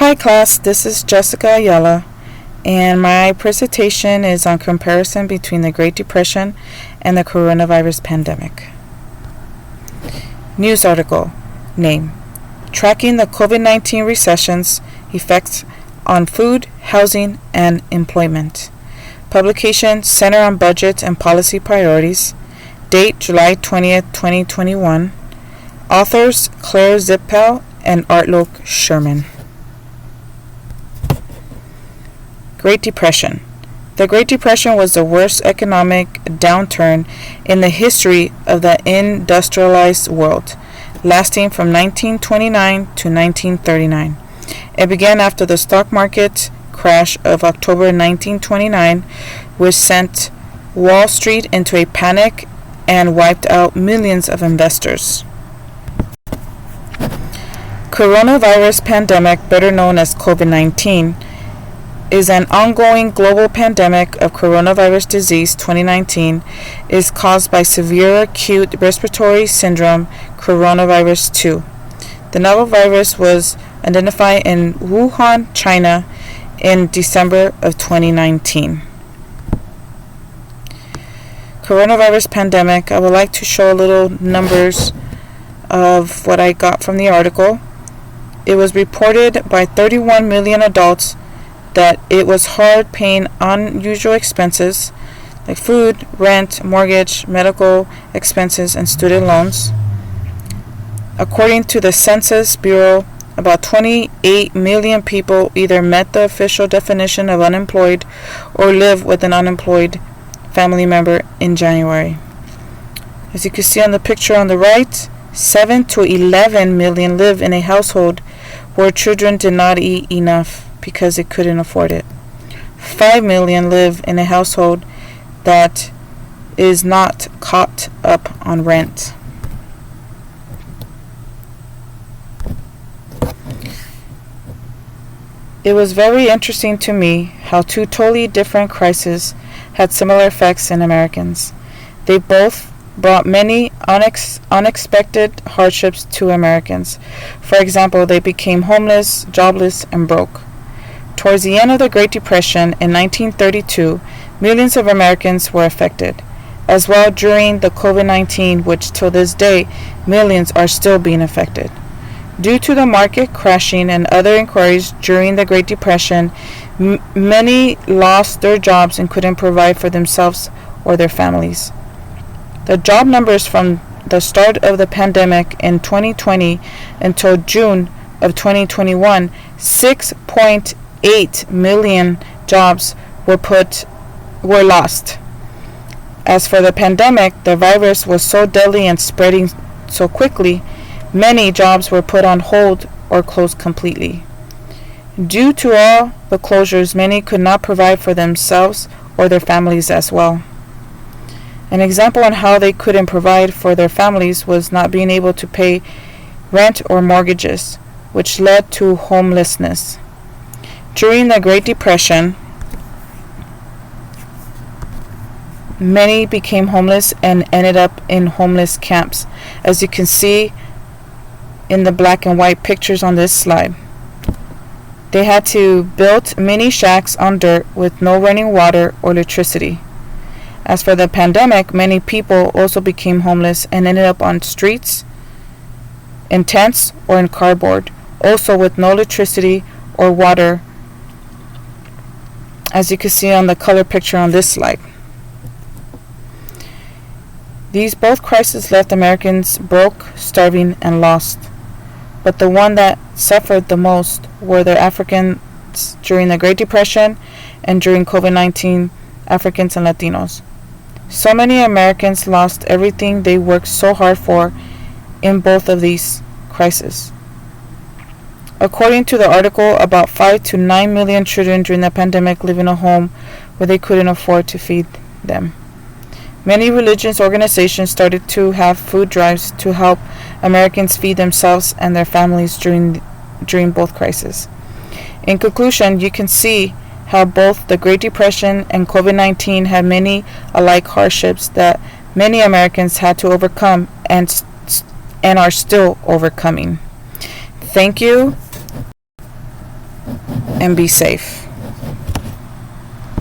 Hi class, this is Jessica Ayala, and my presentation is on comparison between the Great Depression and the coronavirus pandemic. News article. Name: Tracking the COVID-19 recession's effects on food, housing, and employment. Publication: Center on Budget and Policy Priorities. Date: July 20th, 2021. Authors: Claire Zippel and Artloke Sherman. Great Depression. The Great Depression was the worst economic downturn in the history of the industrialized world, lasting from 1929 to 1939. It began after the stock market crash of October 1929, which sent Wall Street into a panic and wiped out millions of investors. Coronavirus pandemic, better known as COVID-19, is an ongoing global pandemic of coronavirus disease 2019 is caused by severe acute respiratory syndrome coronavirus 2. The novel virus was identified in Wuhan, China in December of 2019. Coronavirus pandemic, I would like to show a little numbers of what I got from the article. It was reported by 31 million adults that it was hard paying unusual expenses like food, rent, mortgage, medical expenses, and student loans. According to the Census Bureau, about 28 million people either met the official definition of unemployed or live with an unemployed family member in January. As you can see on the picture on the right, 7 to 11 million live in a household where children did not eat enough because they couldn't afford it. 5 million live in a household that is not caught up on rent. It was very interesting to me how two totally different crises had similar effects in Americans. They both brought many unexpected hardships to Americans. For example, they became homeless, jobless, and broke. Towards the end of the Great Depression in 1932, millions of Americans were affected. As well during the COVID-19, which till this day, millions are still being affected. Due to the market crashing and other inquiries during the Great Depression, many lost their jobs and couldn't provide for themselves or their families. The job numbers from the start of the pandemic in 2020 until June of 2021, 6.8 million jobs were lost. As for the pandemic, the virus was so deadly and spreading so quickly, many jobs were put on hold or closed completely. Due to all the closures, many could not provide for themselves or their families as well. An example on how they couldn't provide for their families was not being able to pay rent or mortgages, which led to homelessness. During the Great Depression, many became homeless and ended up in homeless camps, as you can see in the black and white pictures on this slide. They had to build mini shacks on dirt with no running water or electricity. As for the pandemic, many people also became homeless and ended up on streets, in tents, or in cardboard, also with no electricity or water, as you can see on the color picture on this slide. These both crises left Americans broke, starving, and lost. But the one that suffered the most were the Africans during the Great Depression and during COVID-19, Africans and Latinos. So many Americans lost everything they worked so hard for in both of these crises. According to the article, about 5 to 9 million children during the pandemic live in a home where they couldn't afford to feed them. Many religious organizations started to have food drives to help Americans feed themselves and their families during both crises. In conclusion, you can see how both the Great Depression and COVID-19 had many alike hardships that many Americans had to overcome and are still overcoming. Thank you. and be safe.